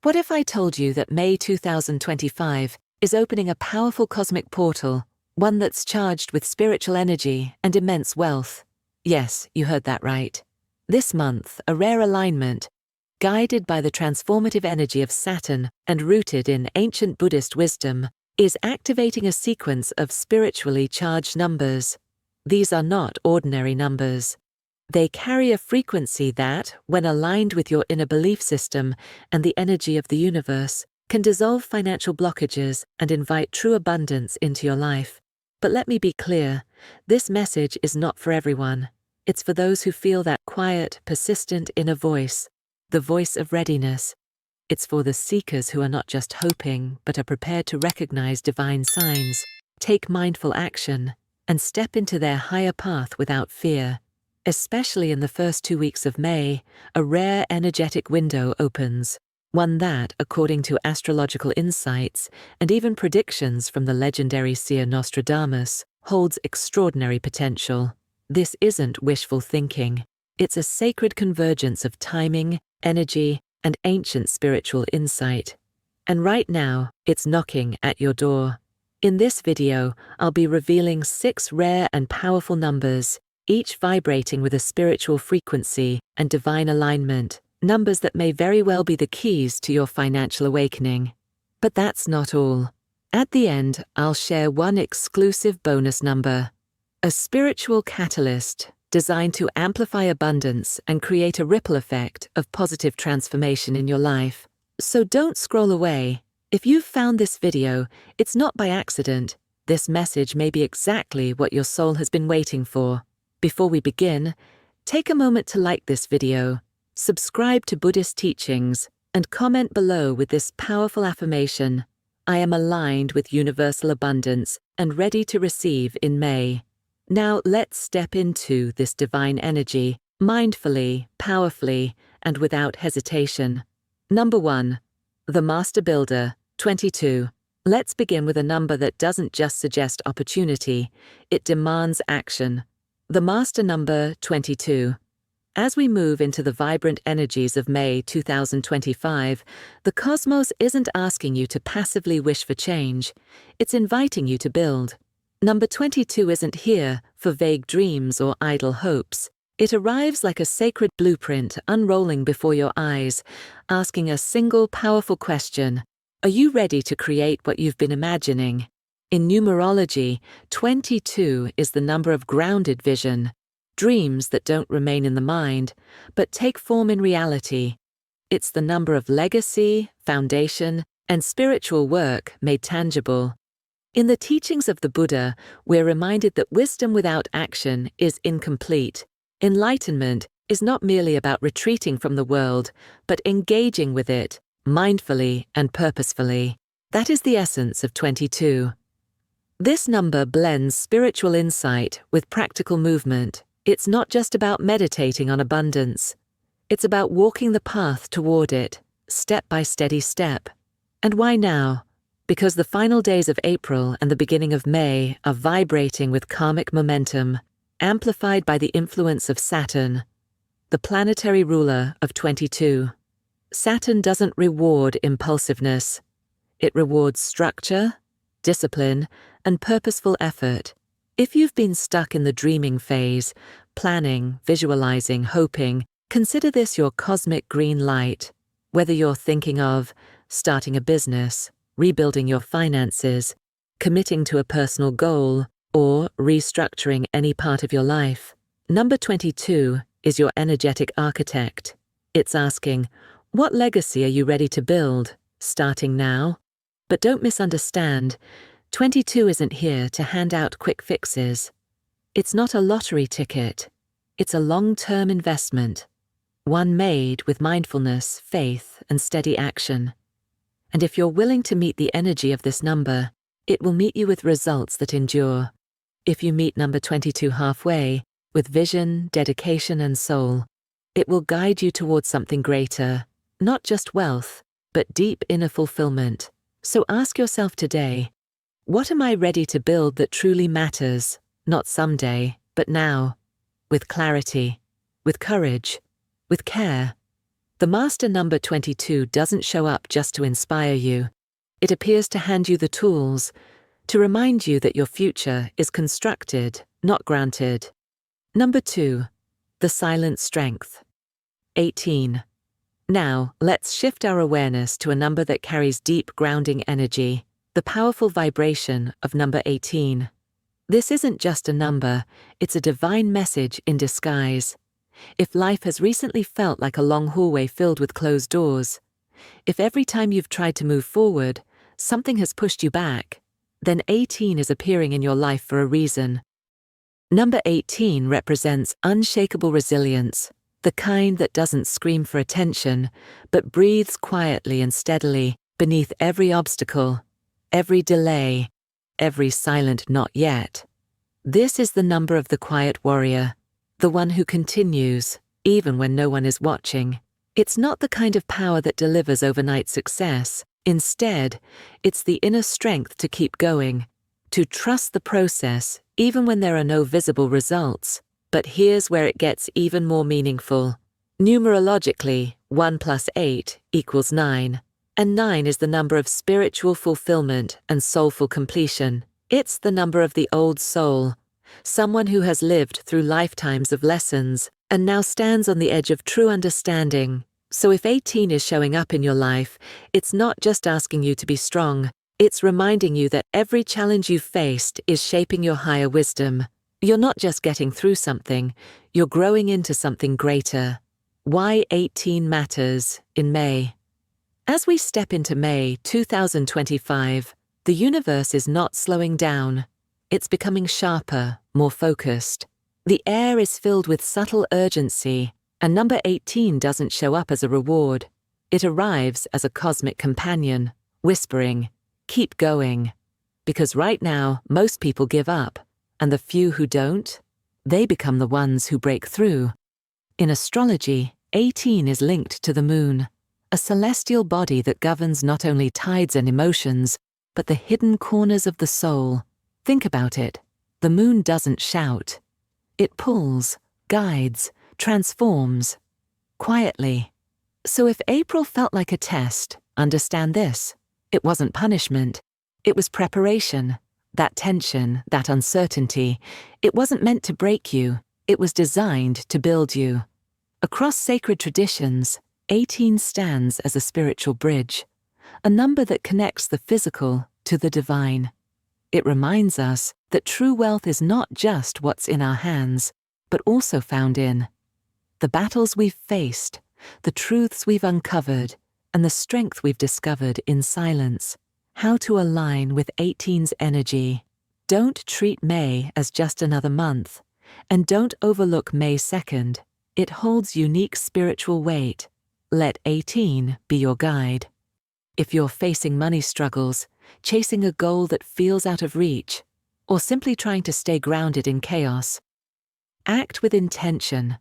What if I told you that May 2025 is opening a powerful cosmic portal, one that's charged with spiritual energy and immense wealth? Yes, you heard that right. This month, a rare alignment, guided by the transformative energy of Saturn and rooted in ancient Buddhist wisdom, is activating a sequence of spiritually charged numbers. These are not ordinary numbers. They carry a frequency that, when aligned with your inner belief system and the energy of the universe, can dissolve financial blockages and invite true abundance into your life. But let me be clear, this message is not for everyone. It's for those who feel that quiet, persistent inner voice, the voice of readiness. It's for the seekers who are not just hoping, but are prepared to recognize divine signs, take mindful action, and step into their higher path without fear. Especially in the first 2 weeks of May, a rare energetic window opens, one that, according to astrological insights and even predictions from the legendary seer Nostradamus, holds extraordinary potential. This isn't wishful thinking. It's a sacred convergence of timing, energy, and ancient spiritual insight. And right now, it's knocking at your door. In this video, I'll be revealing 6 rare and powerful numbers, each vibrating with a spiritual frequency and divine alignment, numbers that may very well be the keys to your financial awakening. But that's not all. At the end, I'll share one exclusive bonus number, a spiritual catalyst designed to amplify abundance and create a ripple effect of positive transformation in your life. So don't scroll away. If you've found this video, it's not by accident. This message may be exactly what your soul has been waiting for. Before we begin, take a moment to like this video, subscribe to Buddhist teachings, and comment below with this powerful affirmation: I am aligned with universal abundance and ready to receive in May. Now let's step into this divine energy, mindfully, powerfully, and without hesitation. Number 1. The Master Builder, 22. Let's begin with a number that doesn't just suggest opportunity, it demands action. The Master number, 22. As we move into the vibrant energies of May 2025, the cosmos isn't asking you to passively wish for change, it's inviting you to build. Number 22 isn't here for vague dreams or idle hopes. It arrives like a sacred blueprint unrolling before your eyes, asking a single powerful question: are you ready to create what you've been imagining? In numerology, 22 is the number of grounded vision, dreams that don't remain in the mind, but take form in reality. It's the number of legacy, foundation, and spiritual work made tangible. In the teachings of the Buddha, we're reminded that wisdom without action is incomplete. Enlightenment is not merely about retreating from the world, but engaging with it, mindfully and purposefully. That is the essence of 22. This number blends spiritual insight with practical movement. It's not just about meditating on abundance. It's about walking the path toward it, step by steady step. And why now? Because the final days of April and the beginning of May are vibrating with karmic momentum, amplified by the influence of Saturn, the planetary ruler of 22. Saturn doesn't reward impulsiveness. It rewards structure, discipline, and purposeful effort. If you've been stuck in the dreaming phase, planning, visualizing, hoping, consider this your cosmic green light. Whether you're thinking of starting a business, rebuilding your finances, committing to a personal goal, or restructuring any part of your life, number 22 is your energetic architect. It's asking, what legacy are you ready to build, starting now? But don't misunderstand, 22 isn't here to hand out quick fixes. It's not a lottery ticket. It's a long-term investment, one made with mindfulness, faith, and steady action. And if you're willing to meet the energy of this number, it will meet you with results that endure. If you meet number 22 halfway, with vision, dedication, and soul, it will guide you towards something greater, not just wealth, but deep inner fulfillment. So ask yourself today, what am I ready to build that truly matters, not someday, but now, with clarity, with courage, with care? The master number 22 doesn't show up just to inspire you. It appears to hand you the tools, to remind you that your future is constructed, not granted. Number 2. The silent strength. 18. Now, let's shift our awareness to a number that carries deep grounding energy, the powerful vibration of number 18. This isn't just a number, it's a divine message in disguise. If life has recently felt like a long hallway filled with closed doors, if every time you've tried to move forward, something has pushed you back, then 18 is appearing in your life for a reason. Number 18 represents unshakable resilience, the kind that doesn't scream for attention, but breathes quietly and steadily beneath every obstacle, every delay, every silent not yet. This is the number of the quiet warrior, the one who continues, even when no one is watching. It's not the kind of power that delivers overnight success. Instead, it's the inner strength to keep going, to trust the process even when there are no visible results. But here's where it gets even more meaningful. Numerologically, 1 + 8 = 9, and 9 is the number of spiritual fulfillment and soulful completion. It's the number of the old soul, someone who has lived through lifetimes of lessons and now stands on the edge of true understanding. So if 18 is showing up in your life, it's not just asking you to be strong, it's reminding you that every challenge you've faced is shaping your higher wisdom. You're not just getting through something, you're growing into something greater. Why 18 matters in May. As we step into May 2025, the universe is not slowing down. It's becoming sharper, more focused. The air is filled with subtle urgency, and number 18 doesn't show up as a reward. It arrives as a cosmic companion, whispering, "Keep going." Because right now, most people give up, and the few who don't, they become the ones who break through. In astrology, 18 is linked to the moon, a celestial body that governs not only tides and emotions, but the hidden corners of the soul. Think about it. The moon doesn't shout. It pulls, guides, transforms, quietly. So if April felt like a test, understand this. It wasn't punishment. It was preparation. That tension, that uncertainty, it wasn't meant to break you. It was designed to build you. Across sacred traditions, 18 stands as a spiritual bridge, a number that connects the physical to the divine. It reminds us that true wealth is not just what's in our hands, but also found in the battles we've faced, the truths we've uncovered, and the strength we've discovered in silence. How to align with 18's energy. Don't treat May as just another month, and don't overlook May 2nd. It holds unique spiritual weight. Let 18 be your guide. If you're facing money struggles, chasing a goal that feels out of reach, or simply trying to stay grounded in chaos, act with intention.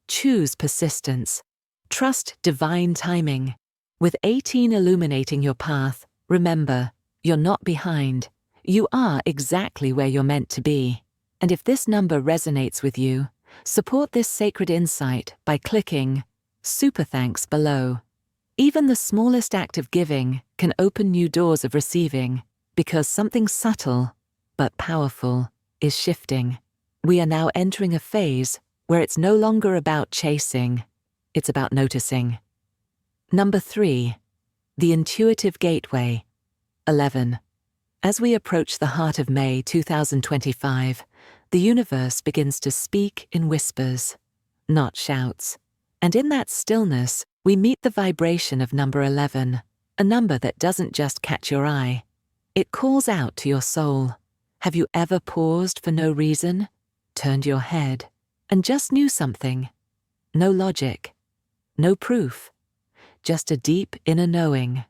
Choose persistence. Trust divine timing. With 18 illuminating your path, remember, you're not behind. You are exactly where you're meant to be. And if this number resonates with you, support this sacred insight by clicking Super Thanks below. Even the smallest act of giving can open new doors of receiving, because something subtle, but powerful, is shifting. We are now entering a phase where it's no longer about chasing, it's about noticing. Number 3. The Intuitive Gateway. 11. As we approach the heart of May 2025, the universe begins to speak in whispers, not shouts. And in that stillness, we meet the vibration of number 11, a number that doesn't just catch your eye. It calls out to your soul. Have you ever paused for no reason, turned your head, and just knew something? No logic, no proof, just a deep inner knowing.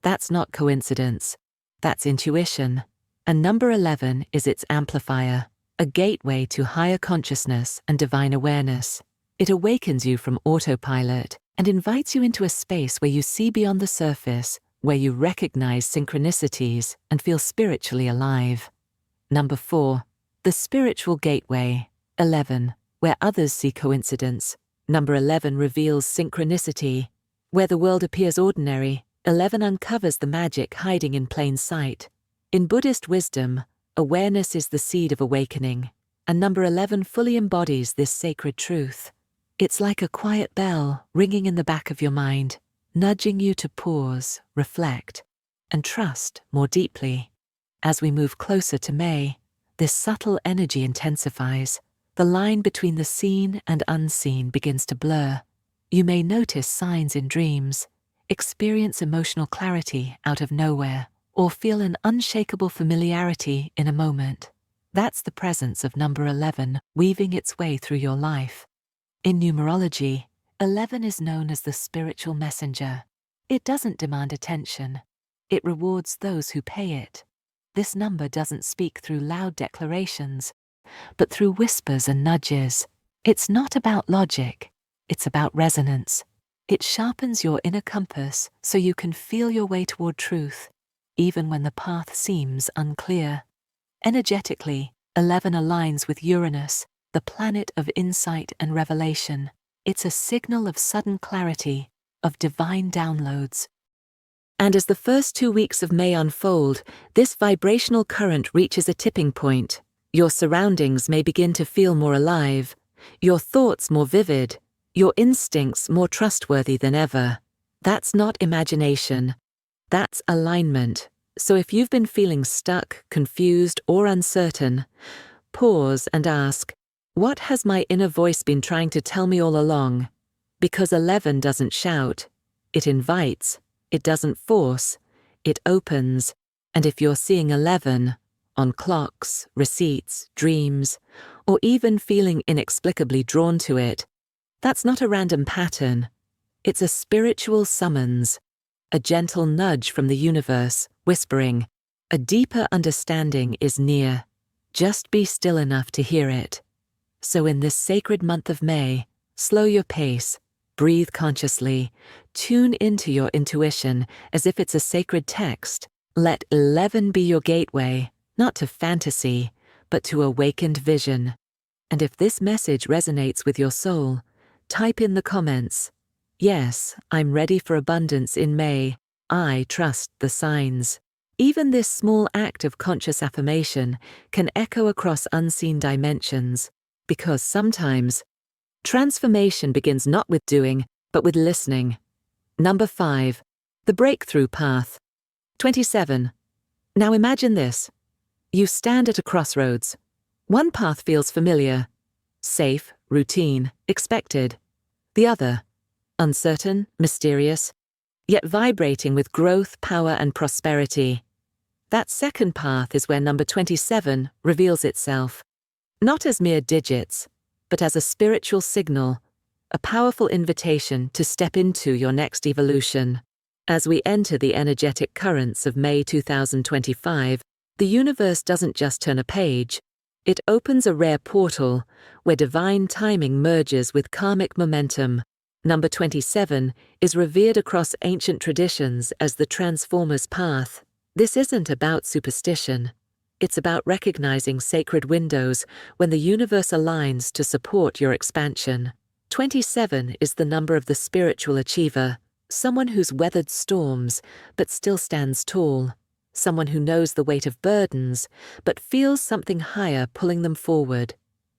That's not coincidence, that's intuition. And number 11 is its amplifier, a gateway to higher consciousness and divine awareness. It awakens you from autopilot and invites you into a space where you see beyond the surface, where you recognize synchronicities and feel spiritually alive. Number 4. The Spiritual Gateway. 11. Where others see coincidence, number 11 reveals synchronicity. Where the world appears ordinary, 11 uncovers the magic hiding in plain sight. In Buddhist wisdom, awareness is the seed of awakening, and number 11 fully embodies this sacred truth. It's like a quiet bell ringing in the back of your mind, nudging you to pause, reflect, and trust more deeply. As we move closer to May, this subtle energy intensifies. The line between the seen and unseen begins to blur. You may notice signs in dreams, experience emotional clarity out of nowhere, or feel an unshakable familiarity in a moment. That's the presence of number 11 weaving its way through your life. In numerology, 11 is known as the spiritual messenger. It doesn't demand attention. It rewards those who pay it. This number doesn't speak through loud declarations, but through whispers and nudges. It's not about logic, it's about resonance. It sharpens your inner compass so you can feel your way toward truth, even when the path seems unclear. Energetically, 11 aligns with Uranus, the planet of insight and revelation. It's a signal of sudden clarity, of divine downloads. And as the first 2 weeks of May unfold, this vibrational current reaches a tipping point. Your surroundings may begin to feel more alive, your thoughts more vivid, your instincts more trustworthy than ever. That's not imagination. That's alignment. So if you've been feeling stuck, confused, or uncertain, pause and ask, what has my inner voice been trying to tell me all along? Because 11 doesn't shout, it invites. It doesn't force, it opens. And if you're seeing 11 on clocks, receipts, dreams, or even feeling inexplicably drawn to it, that's not a random pattern. It's a spiritual summons, a gentle nudge from the universe, whispering, a deeper understanding is near. Just be still enough to hear it. So in this sacred month of May, slow your pace. Breathe consciously, tune into your intuition as if it's a sacred text. Let 11 be your gateway, not to fantasy, but to awakened vision. And if this message resonates with your soul, type in the comments, yes, I'm ready for abundance in May. I trust the signs. Even this small act of conscious affirmation can echo across unseen dimensions, because sometimes transformation begins not with doing, but with listening. Number 5. The breakthrough path. 27. Now imagine this. You stand at a crossroads. One path feels familiar, safe, routine, expected. The other, uncertain, mysterious, yet vibrating with growth, power, and prosperity. That second path is where number 27 reveals itself. Not as mere digits, but as a spiritual signal, a powerful invitation to step into your next evolution. As we enter the energetic currents of May 2025, the universe doesn't just turn a page, it opens a rare portal where divine timing merges with karmic momentum. Number 27 is revered across ancient traditions as the transformer's path. This isn't about superstition. It's about recognizing sacred windows when the universe aligns to support your expansion. 27 is the number of the spiritual achiever, someone who's weathered storms but still stands tall, someone who knows the weight of burdens but feels something higher pulling them forward.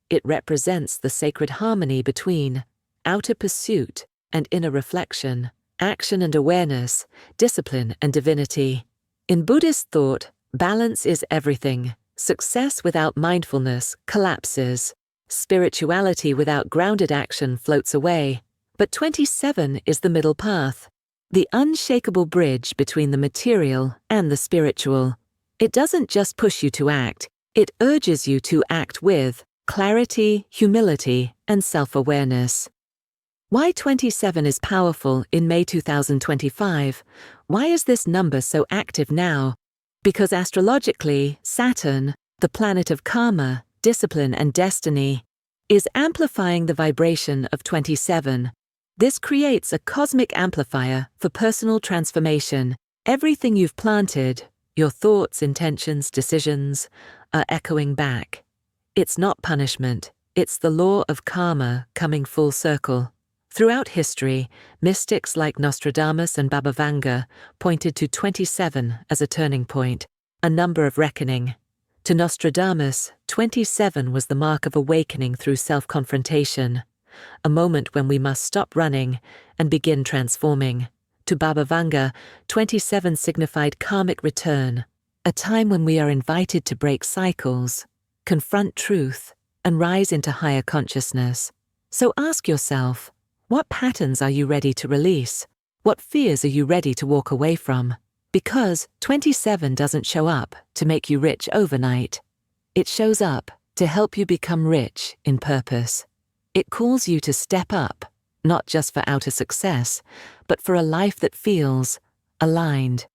It represents the sacred harmony between outer pursuit and inner reflection, action and awareness, discipline and divinity. In Buddhist thought, balance is everything. Success without mindfulness collapses. Spirituality without grounded action floats away. But 27 is the middle path, the unshakable bridge between the material and the spiritual. It doesn't just push you to act, it urges you to act with clarity, humility, and self-awareness. Why 27 is powerful in May 2025? Why is this number so active now? Because astrologically, Saturn, the planet of karma, discipline, and destiny, is amplifying the vibration of 27. This creates a cosmic amplifier for personal transformation. Everything you've planted, your thoughts, intentions, decisions, are echoing back. It's not punishment, it's the law of karma coming full circle. Throughout history, mystics like Nostradamus and Baba Vanga pointed to 27 as a turning point, a number of reckoning. To Nostradamus, 27 was the mark of awakening through self-confrontation, a moment when we must stop running and begin transforming. To Baba Vanga, 27 signified karmic return, a time when we are invited to break cycles, confront truth, and rise into higher consciousness. So ask yourself, what patterns are you ready to release? What fears are you ready to walk away from? Because 27 doesn't show up to make you rich overnight. It shows up to help you become rich in purpose. It calls you to step up, not just for outer success, but for a life that feels aligned,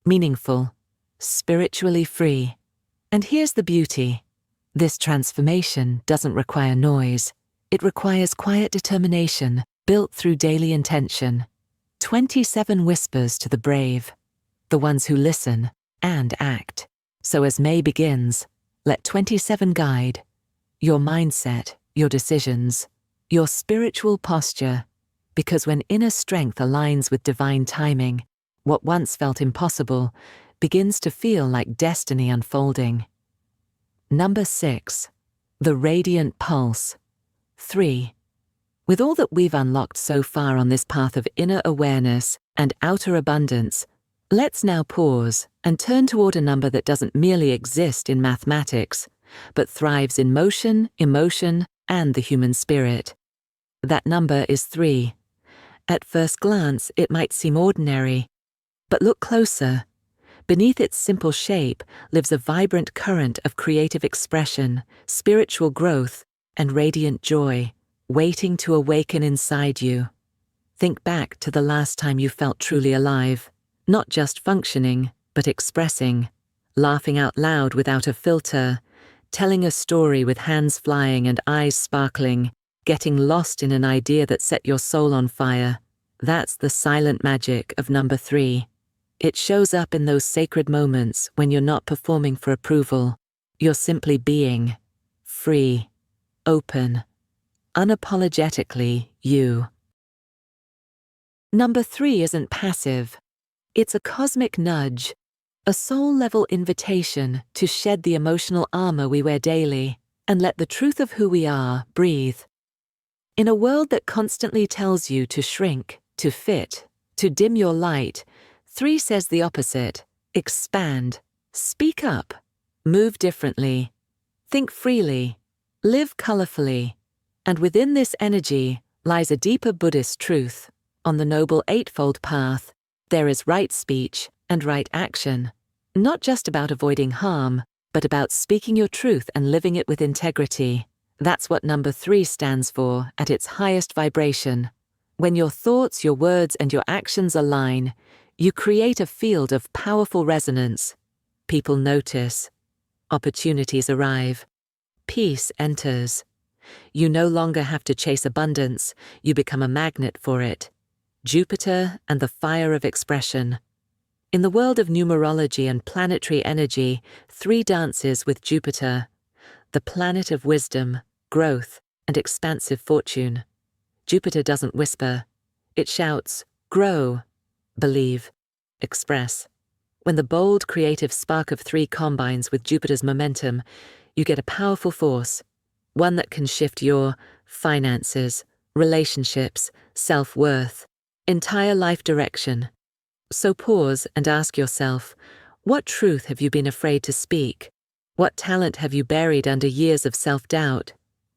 meaningful, spiritually free. And here's the beauty. This transformation doesn't require noise. It requires quiet determination built through daily intention. 27 whispers to the brave, the ones who listen and act. So as May begins, let 27 guide your mindset, your decisions, your spiritual posture, because when inner strength aligns with divine timing, what once felt impossible begins to feel like destiny unfolding. Number 6. The Radiant Pulse. 3. With all that we've unlocked so far on this path of inner awareness and outer abundance, let's now pause and turn toward a number that doesn't merely exist in mathematics, but thrives in motion, emotion, and the human spirit. That number is 3. At first glance, it might seem ordinary, but look closer. Beneath its simple shape lives a vibrant current of creative expression, spiritual growth, and radiant joy, waiting to awaken inside you. Think back to the last time you felt truly alive, not just functioning, but expressing, laughing out loud without a filter, telling a story with hands flying and eyes sparkling, getting lost in an idea that set your soul on fire. That's the silent magic of number 3. It shows up in those sacred moments when you're not performing for approval. You're simply being, free, open, unapologetically you. Number 3 isn't passive. It's a cosmic nudge, a soul-level invitation to shed the emotional armor we wear daily and let the truth of who we are breathe. In a world that constantly tells you to shrink, to fit, to dim your light, 3 says the opposite. Expand, speak up, move differently, think freely, live colorfully. And within this energy lies a deeper Buddhist truth. On the Noble Eightfold Path, there is right speech and right action, not just about avoiding harm, but about speaking your truth and living it with integrity. That's what number 3 stands for at its highest vibration. When your thoughts, your words, and your actions align, you create a field of powerful resonance. People notice. Opportunities arrive. Peace enters. You no longer have to chase abundance, you become a magnet for it. Jupiter and the fire of expression. In the world of numerology and planetary energy, 3 dances with Jupiter, the planet of wisdom, growth, and expansive fortune. Jupiter doesn't whisper. It shouts, grow, believe, express. When the bold, creative spark of 3 combines with Jupiter's momentum, you get a powerful force, one that can shift your finances, relationships, self-worth, entire life direction. So pause and ask yourself, what truth have you been afraid to speak? What talent have you buried under years of self-doubt?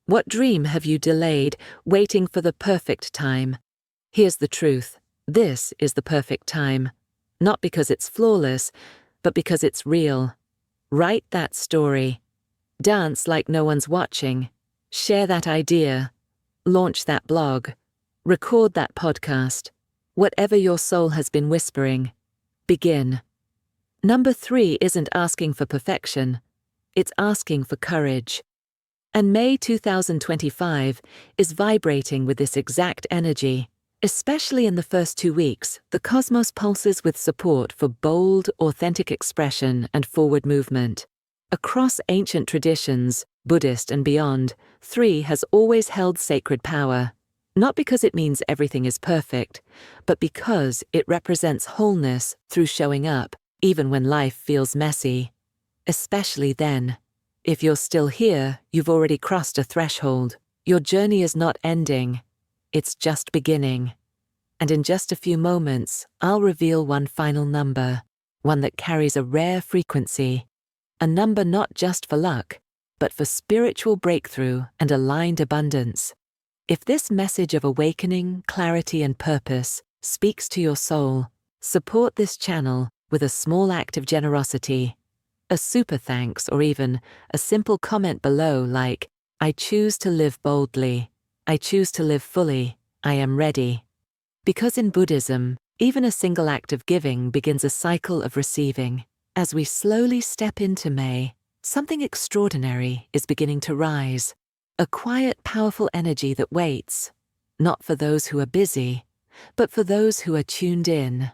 What dream have you delayed, waiting for the perfect time? Here's the truth. This is the perfect time. Not because it's flawless, but because it's real. Write that story. Dance like no one's watching. Share that idea. Launch that blog. Record that podcast. Whatever your soul has been whispering, begin. Number 3 isn't asking for perfection. It's asking for courage. And May 2025 is vibrating with this exact energy. Especially in the first 2 weeks, the cosmos pulses with support for bold, authentic expression and forward movement. Across ancient traditions, Buddhist and beyond, 3 has always held sacred power. Not because it means everything is perfect, but because it represents wholeness through showing up, even when life feels messy. Especially then. If you're still here, you've already crossed a threshold. Your journey is not ending. It's just beginning. And in just a few moments, I'll reveal one final number, one that carries a rare frequency. A number not just for luck, but for spiritual breakthrough and aligned abundance. If this message of awakening, clarity, and purpose speaks to your soul, support this channel with a small act of generosity. A super thanks, or even a simple comment below like, "I choose to live boldly. I choose to live fully. I am ready." Because in Buddhism, even a single act of giving begins a cycle of receiving. As we slowly step into May, something extraordinary is beginning to rise. A quiet, powerful energy that waits, not for those who are busy, but for those who are tuned in.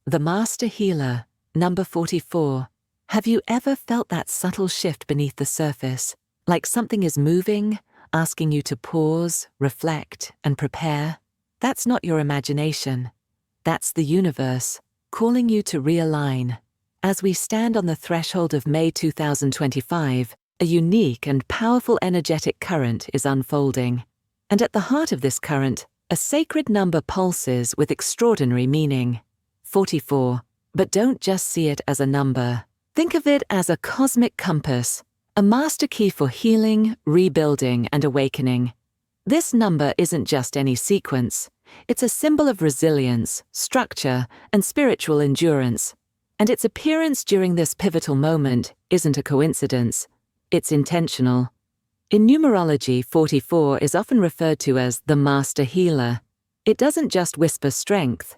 The Master Healer, number 44. Have you ever felt that subtle shift beneath the surface, like something is moving, asking you to pause, reflect, and prepare? That's not your imagination. That's the universe, calling you to realign. As we stand on the threshold of May 2025, a unique and powerful energetic current is unfolding. And at the heart of this current, a sacred number pulses with extraordinary meaning. 44. But don't just see it as a number. Think of it as a cosmic compass, a master key for healing, rebuilding, and awakening. This number isn't just any sequence. It's a symbol of resilience, structure, and spiritual endurance. And its appearance during this pivotal moment isn't a coincidence. It's intentional. In numerology, 44 is often referred to as the Master Healer. It doesn't just whisper strength,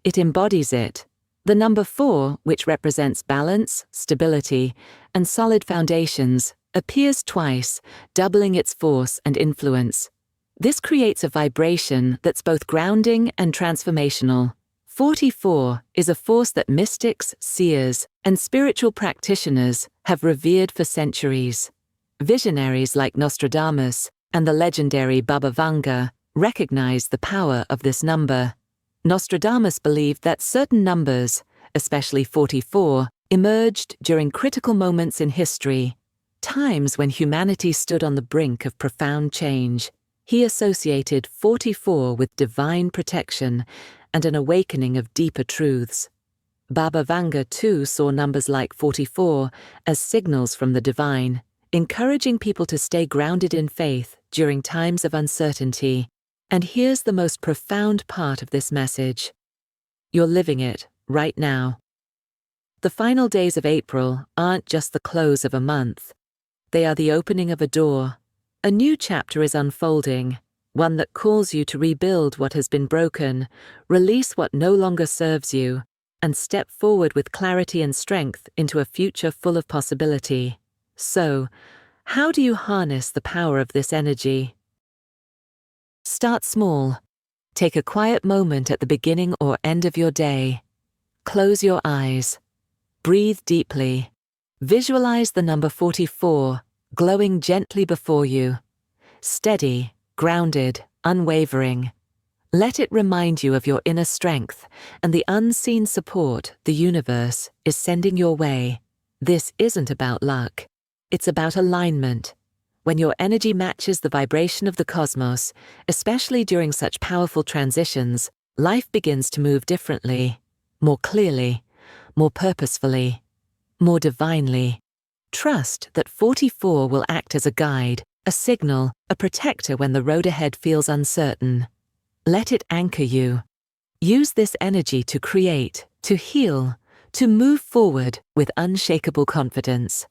it embodies it. The number 4, which represents balance, stability, and solid foundations, appears twice, doubling its force and influence. This creates a vibration that's both grounding and transformational. 44 is a force that mystics, seers, and spiritual practitioners have revered for centuries. Visionaries like Nostradamus and the legendary Baba Vanga recognize the power of this number. Nostradamus believed that certain numbers, especially 44, emerged during critical moments in history, times when humanity stood on the brink of profound change. He associated 44 with divine protection and an awakening of deeper truths. Baba Vanga too saw numbers like 44 as signals from the divine, encouraging people to stay grounded in faith during times of uncertainty. And here's the most profound part of this message. You're living it right now. The final days of April aren't just the close of a month. They are the opening of a door. A new chapter is unfolding, one that calls you to rebuild what has been broken, release what no longer serves you, and step forward with clarity and strength into a future full of possibility. So, how do you harness the power of this energy? Start small. Take a quiet moment at the beginning or end of your day. Close your eyes. Breathe deeply. Visualize the number 44 glowing gently before you. Steady, grounded, unwavering. Let it remind you of your inner strength and the unseen support the universe is sending your way. This isn't about luck. It's about alignment. When your energy matches the vibration of the cosmos, especially during such powerful transitions, life begins to move differently, more clearly, more purposefully, more divinely. Trust that 44 will act as a guide, a signal, a protector when the road ahead feels uncertain. Let it anchor you. Use this energy to create, to heal, to move forward with unshakable confidence.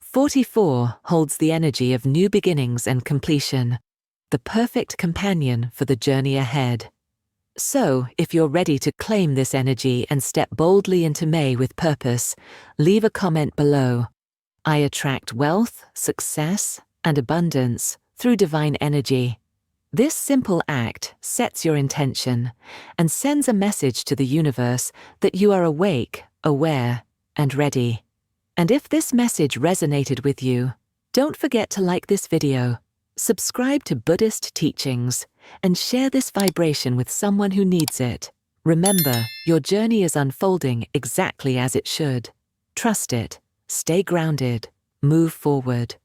44 holds the energy of new beginnings and completion, the perfect companion for the journey ahead. So, if you're ready to claim this energy and step boldly into May with purpose, leave a comment below. I attract wealth, success, and abundance through divine energy. This simple act sets your intention and sends a message to the universe that you are awake, aware, and ready. And if this message resonated with you, don't forget to like this video, Subscribe to Buddhist teachings and share this vibration with someone who needs it. Remember, your journey is unfolding exactly as it should. Trust it, stay grounded, move forward.